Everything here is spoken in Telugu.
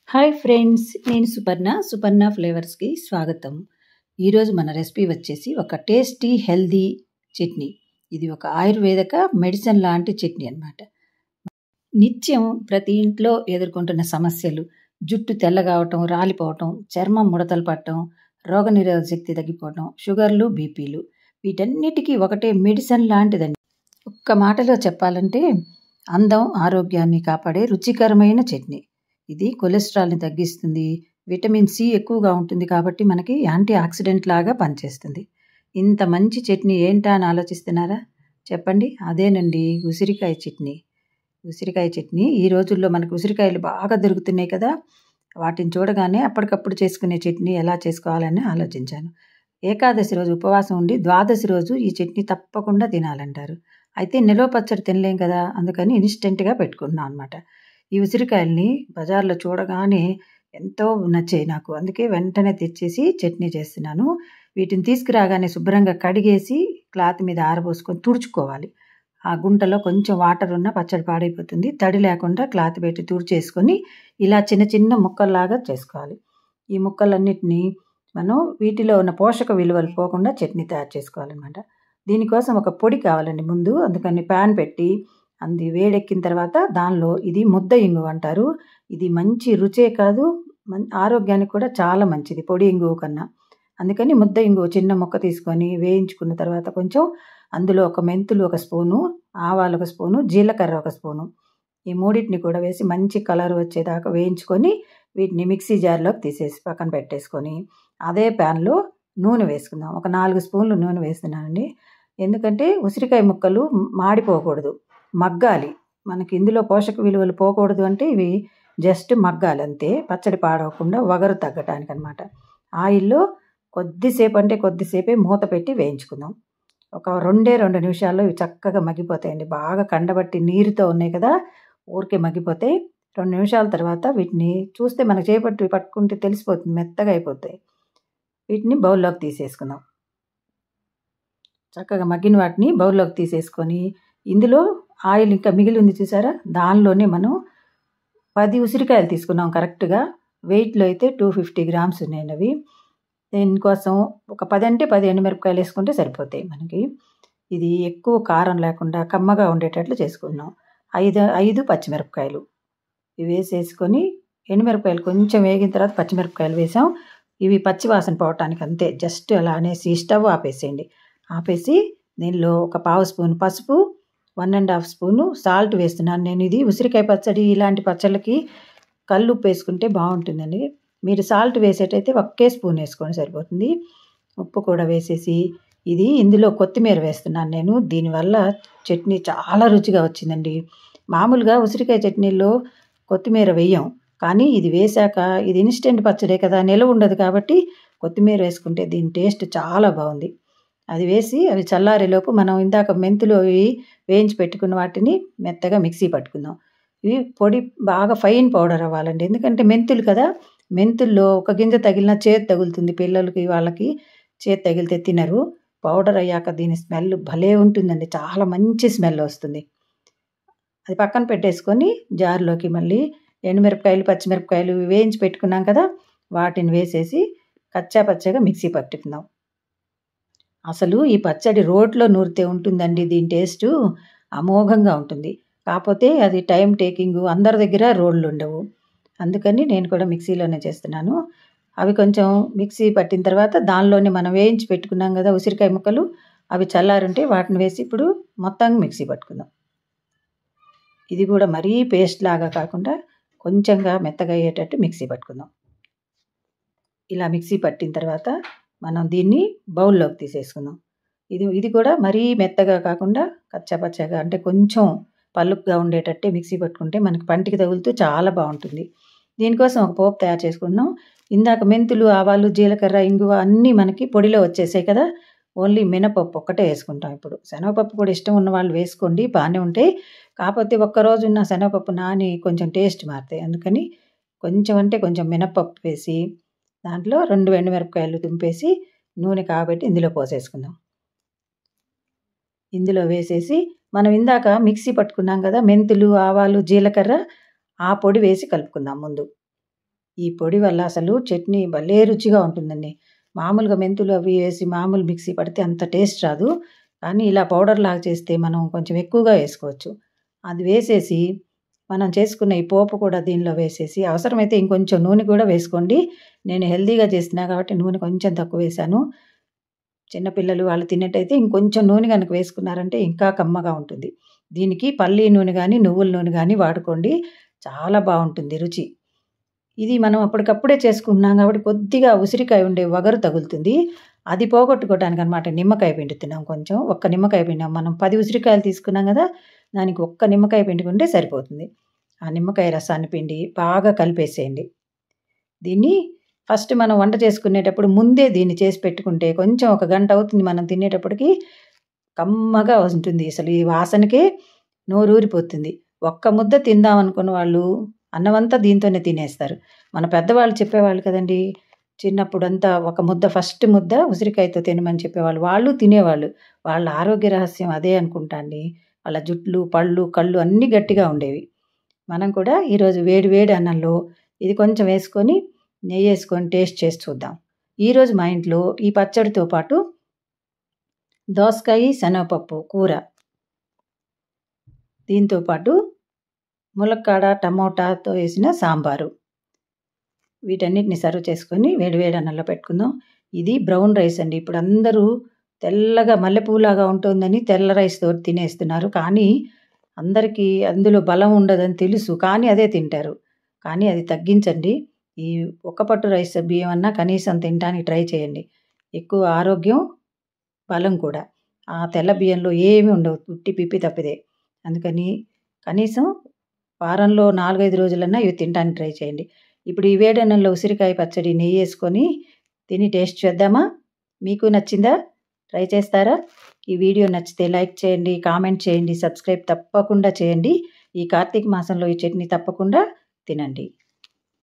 హాయ్ ఫ్రెండ్స్, నేను సుపర్ణ ఫ్లేవర్స్కి స్వాగతం. ఈరోజు మన రెసిపీ వచ్చేసి ఒక టేస్టీ హెల్దీ చట్నీ. ఇది ఒక ఆయుర్వేదిక మెడిసిన్ లాంటి చట్నీ అన్నమాట. నిత్యం ప్రతి ఇంట్లో ఎదుర్కొంటున్న సమస్యలు జుట్టు తెల్లగావటం, రాలిపోవటం, చర్మం ముడతలు పట్టడం, రోగనిరోధక శక్తి తగ్గిపోవటం, షుగర్లు, బీపీలు, వీటన్నిటికీ ఒకటే మెడిసిన్ లాంటిదండి. ఒక్క మాటలో చెప్పాలంటే అందం, ఆరోగ్యాన్ని కాపాడే రుచికరమైన చట్నీ. ఇది కొలెస్ట్రాల్ని తగ్గిస్తుంది, విటమిన్ సి ఎక్కువగా ఉంటుంది కాబట్టి మనకి యాంటీ ఆక్సిడెంట్ లాగా పనిచేస్తుంది. ఇంత మంచి చట్నీ ఏంటా అని ఆలోచిస్తున్నారా? చెప్పండి, అదేనండి ఉసిరికాయ చట్నీ. ఉసిరికాయ చట్నీ ఈ రోజుల్లో మనకు ఉసిరికాయలు బాగా దొరుకుతున్నాయి కదా, వాటిని చూడగానే అప్పటికప్పుడు చేసుకునే చట్నీ ఎలా చేసుకోవాలని ఆలోచించాను. ఏకాదశి రోజు ఉపవాసం ఉండి ద్వాదశి రోజు ఈ చట్నీ తప్పకుండా తినాలంటారు. అయితే నిలవ పచ్చడి తినలేం కదా, అందుకని ఇన్స్టెంట్గా పెట్టుకున్నాను అనమాట. ఈ ఉసిరికాయల్ని బజార్లో చూడగానే ఎంతో నచ్చాయి నాకు, అందుకే వెంటనే తెచ్చేసి చట్నీ చేస్తున్నాను. వీటిని తీసుకురాగానే శుభ్రంగా కడిగేసి క్లాత్ మీద ఆరబోసుకొని తుడుచుకోవాలి. ఆ గుంటలో కొంచెం వాటర్ ఉన్న పచ్చడి పాడైపోతుంది. తడి లేకుండా క్లాత్ పెట్టి తుడిచేసుకొని ఇలా చిన్న చిన్న ముక్కల్లాగా చేసుకోవాలి. ఈ ముక్కలన్నిటినీ మనం వీటిలో ఉన్న పోషక విలువలు పోకుండా చట్నీ తయారు చేసుకోవాలన్నమాట. దీనికోసం ఒక పొడి కావాలండి ముందు. అందుకని ప్యాన్ పెట్టి అది వేడెక్కిన తర్వాత దానిలో ఇది ముద్ద ఇంగువ అంటారు. ఇది మంచి రుచే కాదు, ఆరోగ్యానికి కూడా చాలా మంచిది పొడి ఇంగువ కన్నా. అందుకని ముద్ద ఇంగువ చిన్న ముక్క తీసుకొని వేయించుకున్న తర్వాత కొంచెం అందులో ఒక మెంతులు ఒక స్పూను, ఆవాలు ఒక స్పూను, జీలకర్ర ఒక స్పూను, ఈ మూడింటిని కూడా వేసి మంచి కలర్ వచ్చేదాకా వేయించుకొని వీటిని మిక్సీ జార్లోకి తీసేసి పక్కన పెట్టేసుకొని అదే ప్యాన్లో నూనె వేసుకుందాం. ఒక 4 స్పూన్లు నూనె వేస్తున్నానండి. ఎందుకంటే ఉసిరికాయ ముక్కలు మాడిపోకూడదు, మగ్గాలి. మనకి ఇందులో పోషక విలువలు పోకూడదు అంటే ఇవి జస్ట్ మగ్గాలి అంతే, పచ్చడి పాడవకుండా వగరు తగ్గటానికి అనమాట. ఆయిల్లో కొద్దిసేపు అంటే కొద్దిసేపే మూత పెట్టి వేయించుకుందాం. ఒక 2 నిమిషాల్లో ఇవి చక్కగా మగ్గిపోతాయండి. బాగా కండబట్టి నీరుతో ఉన్నాయి కదా, ఊరికే మగ్గిపోతాయి. 2 నిమిషాల తర్వాత వీటిని చూస్తే మనకు చేపట్టి పట్టుకుంటే తెలిసిపోతుంది, మెత్తగా అయిపోతాయి. వీటిని బౌల్లోకి తీసేసుకుందాం. చక్కగా మగ్గిన వాటిని బౌల్లోకి తీసేసుకొని ఇందులో ఆయిల్ ఇంకా మిగిలి ఉంది చూసారా, దానిలోనే మనం 10 ఉసిరికాయలు తీసుకున్నాం కరెక్ట్గా. వెయిట్లో అయితే 250 గ్రామ్స్ ఉన్నాయండి అవి. దీనికోసం ఒక 10 అంటే 10 ఎండుమిరపకాయలు వేసుకుంటే సరిపోతాయి మనకి. ఇది ఎక్కువ కారం లేకుండా కమ్మగా ఉండేటట్లు చేసుకున్నాం. 5 పచ్చిమిరపకాయలు ఇవి వేసేసుకొని, ఎండుమిరపకాయలు కొంచెం వేగిన తర్వాత పచ్చిమిరపకాయలు వేసాం. ఇవి పచ్చివాసన పోవటానికి అంతే, జస్ట్ అలా అనేసి స్టవ్ ఆపేసేయండి. ఆపేసి దీనిలో ఒక 1/2 స్పూన్ పసుపు, 1.5 స్పూను సాల్ట్ వేస్తున్నాను నేను. ఇది ఉసిరికాయ పచ్చడి ఇలాంటి పచ్చళ్ళకి కల్లుప్పు వేసుకుంటే బాగుంటుందండి. మీరు సాల్ట్ వేసేటైతే ఒకే స్పూన్ వేసుకొని సరిపోతుంది. ఉప్పు కూడా వేసేసి ఇందులో కొత్తిమీర వేస్తున్నాను నేను. దీనివల్ల చట్నీ చాలా రుచిగా వచ్చిందండి. మామూలుగా ఉసిరికాయ చట్నీలో కొత్తిమీర వేయం, కానీ ఇది వేశాక ఇది ఇన్స్టెంట్ పచ్చడే కదా, నిలవ ఉండదు కాబట్టి కొత్తిమీర వేసుకుంటే దీని టేస్ట్ చాలా బాగుంది. అది వేసి అవి చల్లారేలోపు మనం ఇందాక మెంతులు వేయించి పెట్టుకున్న వాటిని మెత్తగా మిక్సీ పట్టుకుందాం. ఇవి పొడి బాగా ఫైన్ పౌడర్ అవ్వాలండి, ఎందుకంటే మెంతులు కదా, మెంతుల్లో ఒక గింజ తగిలినా చేతి తగులుతుంది. పిల్లలకి వాళ్ళకి చేతి తగిలితే తినరు. పౌడర్ అయ్యాక దీని స్మెల్ భలే ఉంటుందండి, చాలా మంచి స్మెల్ వస్తుంది. అది పక్కన పెట్టేసుకొని జార్లోకి మళ్ళీ ఎండుమిరపకాయలు, పచ్చిమిరపకాయలు వేయించి పెట్టుకున్నాం కదా, వాటిని వేసేసి కచ్చా పచ్చగా మిక్సీ పట్టుకుందాం. అసలు ఈ పచ్చడి రోట్లో నూరితే ఉంటుందండి, దీని టేస్టు అమోఘంగా ఉంటుంది. కాకపోతే అది టైం టేకింగ్, అందరి దగ్గర రోళ్ళు ఉండవు, అందుకని నేను కూడా మిక్సీలోనే చేస్తున్నాను. అవి కొంచెం మిక్సీ పట్టిన తర్వాత దానిలోనే మనం వేయించి పెట్టుకున్నాం కదా ఉసిరికాయ ముక్కలు, అవి చల్లారుంటే వాటిని వేసి ఇప్పుడు మొత్తం మిక్సీ పట్టుకుందాం. ఇది కూడా మరీ పేస్ట్ లాగా కాకుండా కొంచెంగా మెత్తగా అయ్యేటట్టు మిక్సీ పట్టుకుందాం. ఇలా మిక్సీ పట్టిన తర్వాత మనం దీన్ని బౌల్లోకి తీసేసుకుందాం. ఇది కూడా మరీ మెత్తగా కాకుండా కచ్చాపచ్చాగా, అంటే కొంచెం పలుకుగా ఉండేటట్టే మిక్సీ పట్టుకుంటే మనకి పంటికి తగులుతూ చాలా బాగుంటుంది. దీనికోసం ఒక పోపు తయారు చేసుకున్నాం. ఇందాక మెంతులు, ఆవాలు, జీలకర్ర, ఇంగువ అన్నీ మనకి పొడిలో వచ్చేసాయి కదా, ఓన్లీ మినపప్పు ఒక్కటే వేసుకుంటాం. ఇప్పుడు శనగపప్పు కూడా ఇష్టం ఉన్న వాళ్ళు వేసుకోండి, బాగానే ఉంటాయి. కాకపోతే ఒక్కరోజు ఉన్న శనగపప్పు నాని కొంచెం టేస్ట్ మారుతాయి, అందుకని కొంచెం అంటే కొంచెం మినపప్పు వేసి దాంట్లో 2 ఎండుమిరపకాయలు తుంపేసి నూనె కాబట్టి ఇందులో పోసేసుకుందాం. ఇందులో వేసేసి మనం ఇందాక మిక్సీ పట్టుకున్నాం కదా మెంతులు, ఆవాలు, జీలకర్ర, ఆ పొడి వేసి కలుపుకుందాం ముందు. ఈ పొడి వల్ల అసలు చట్నీ భలే రుచిగా ఉంటుందండి. మామూలుగా మెంతులు అవి వేసి మామూలు మిక్సీ పడితే అంత టేస్ట్ రాదు. కానీ ఇలా పౌడర్‌లాగా చేస్తే మనం కొంచెం ఎక్కువగా వేసుకోవచ్చు. అది వేసేసి మనం చేసుకున్న ఈ పోపు కూడా దీనిలో వేసేసి అవసరమైతే ఇంకొంచెం నూనె కూడా వేసుకోండి. నేను హెల్తీగా చేస్తున్నా కాబట్టి నూనె కొంచెం తక్కువ వేశాను. చిన్నపిల్లలు వాళ్ళు తినేట్టయితే ఇంకొంచెం నూనె గనుక వేసుకున్నారంటే ఇంకా కమ్మగా ఉంటుంది. దీనికి పల్లి నూనె గానీ, నువ్వుల నూనె గానీ వాడుకోండి. చాలా బావుంటుంది రుచి. ఇది మనం అప్పటికప్పుడే చేసుకుంటున్నాం కాబట్టి కొద్దిగా ఉసిరికాయ ఉండే వగరు తగులుతుంది. అది పోగొట్టుకోవడానికనమాట నిమ్మకాయ పిండుతున్నాం కొంచెం. ఒక్క నిమ్మకాయ పిండాం. మనం 10 ఉసిరికాయలు తీసుకున్నాం గదా! దానికి ఒక్క నిమ్మకాయ పిండుకుంటే సరిపోతుంది. ఆ నిమ్మకాయ రసాన్ని పిండి బాగా కలిపేసేయండి. దీన్ని ఫస్ట్ మనం వంట చేసుకునేటప్పుడు ముందే దీన్ని చేసి పెట్టుకుంటే కొంచెం ఒక గంట అవుతుంది మనం తినేటప్పటికి కమ్మగా ఉంటుంది. అసలు ఈ వాసనకే నోరూరిపోతుంది. ఒక్క ముద్ద తిందాం అనుకున్న వాళ్ళు అన్నమంతా దీంతోనే తినేస్తారు. మన పెద్దవాళ్ళు చెప్పేవాళ్ళు కదండీ! చిన్నప్పుడంతా ఒక ముద్ద ఫస్ట్ ముద్ద ఉసిరికాయతో తినమని చెప్పేవాళ్ళు. వాళ్ళు తినేవాళ్ళు. వాళ్ళ ఆరోగ్య రహస్యం అదే అనుకుంటా అండి. వాళ్ళ జుట్లు, పళ్ళు, కళ్ళు అన్నీ గట్టిగా ఉండేవి. మనం కూడా ఈరోజు వేడి వేడి అన్నంలో ఇది కొంచెం వేసుకొని నెయ్యేసుకొని టేస్ట్ చేసి చూద్దాం. ఈరోజు మా ఇంట్లో ఈ పచ్చడితో పాటు దోసకాయ, శనగపప్పు కూర. దీంతో పాటు ములక్కాడ, టమోటాతో వేసిన సాంబారు. వీటన్నిటిని సర్వ్ చేసుకొని వేడి వేడి అన్నంలో పెట్టుకుందాం. ఇది బ్రౌన్ రైస్ అండి. ఇప్పుడు అందరూ తెల్లగా మల్లెపూలాగా ఉంటుందని తెల్ల రైస్‌తో తినేస్తున్నారు. కానీ అందరికీ అందులో బలం ఉండదని తెలుసు. కానీ అదే తింటారు. కానీ అది తగ్గించండి. ఈ ఒక్క పట్టు రైస్ బియ్యం అన్నా కనీసం తినటానికి ట్రై చేయండి. ఎక్కువ ఆరోగ్యం, బలం కూడా. ఆ తెల్ల బియ్యంలో ఏమి ఉండవు. ఉట్టి పిప్పి తప్పిదే. అందుకని కనీసం వారంలో 4, 5 రోజులన్నా ఇవి తినటానికి ట్రై చేయండి. ఇప్పుడు ఈ వేడన్నంలో ఉసిరికాయ పచ్చడి నెయ్యేసుకొని తిని టేస్ట్ చేద్దామా? మీకు నచ్చిందా? ట్రై చేస్తారా? ఈ వీడియో నచ్చితే లైక్ చేయండి, కామెంట్ చేయండి, సబ్స్క్రైబ్ తప్పకుండా చేయండి. ఈ కార్తీక మాసంలో ఈ చట్నీ తప్పకుండా తినండి.